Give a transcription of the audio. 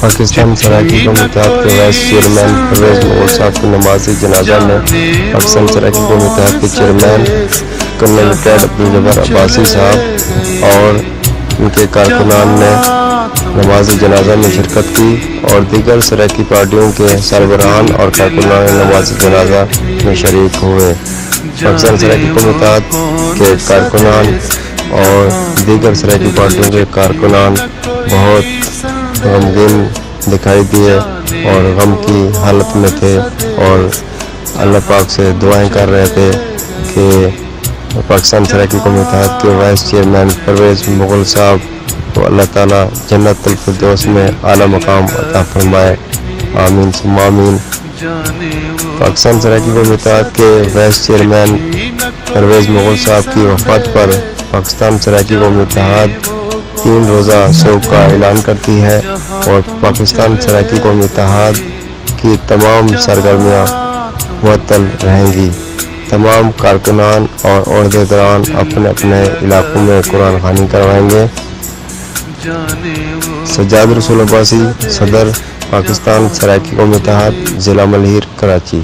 پاکستان سرائیکی قومی اتحاد کے وائس چیئرمین پرویز مغل صاحب کی نماز جنازہ میں پاکستان سرائیکی قومی اتحاد کے chairman colonel retired Abdul Jabbar Abbasi صاحب اور ان کے کارکنان نے نماز جنازہ میں شرکت کی اور دیگر سرائیکی پارٹیوں کے سربراہان اور کارکنان نماز جنازہ میں شریک ہوئے۔ پاکستان سرائیکی قومی اتحاد کے کارکنان اور دیگر سرائیکی پارٹیوں کے کارکنان بہت غمگین دکھائی دیے اور غم کی حالت میں تھے اور اللہ پاک سے دعائیں کر رہے تھے کہ پاکستان سرائیکی قومی اتحاد کے وائس چیئرمین پرویز مغل صاحب کو اللہ تعالیٰ جنت الفردوس میں اعلیٰ مقام عطا فرمائے، آمین ثم آمین۔ پاکستان سرائیکی قومی اتحاد کے وائس چیئرمین پرویز مغل صاحب کی وفات پر پاکستان سرائیکی قومی اتحاد 3 روزہ سوگ کا اعلان کرتی ہے اور پاکستان سرائیکی قومی اتحاد کی تمام سرگرمیاں معطل رہیں گی۔ تمام کارکنان اور عہدیداران اپنے اپنے علاقوں میں قرآن خوانی کروائیں گے۔ سجاد رسول عباسی، صدر پاکستان سرائیکی قومی اتحاد، ضلع ملہیر، کراچی۔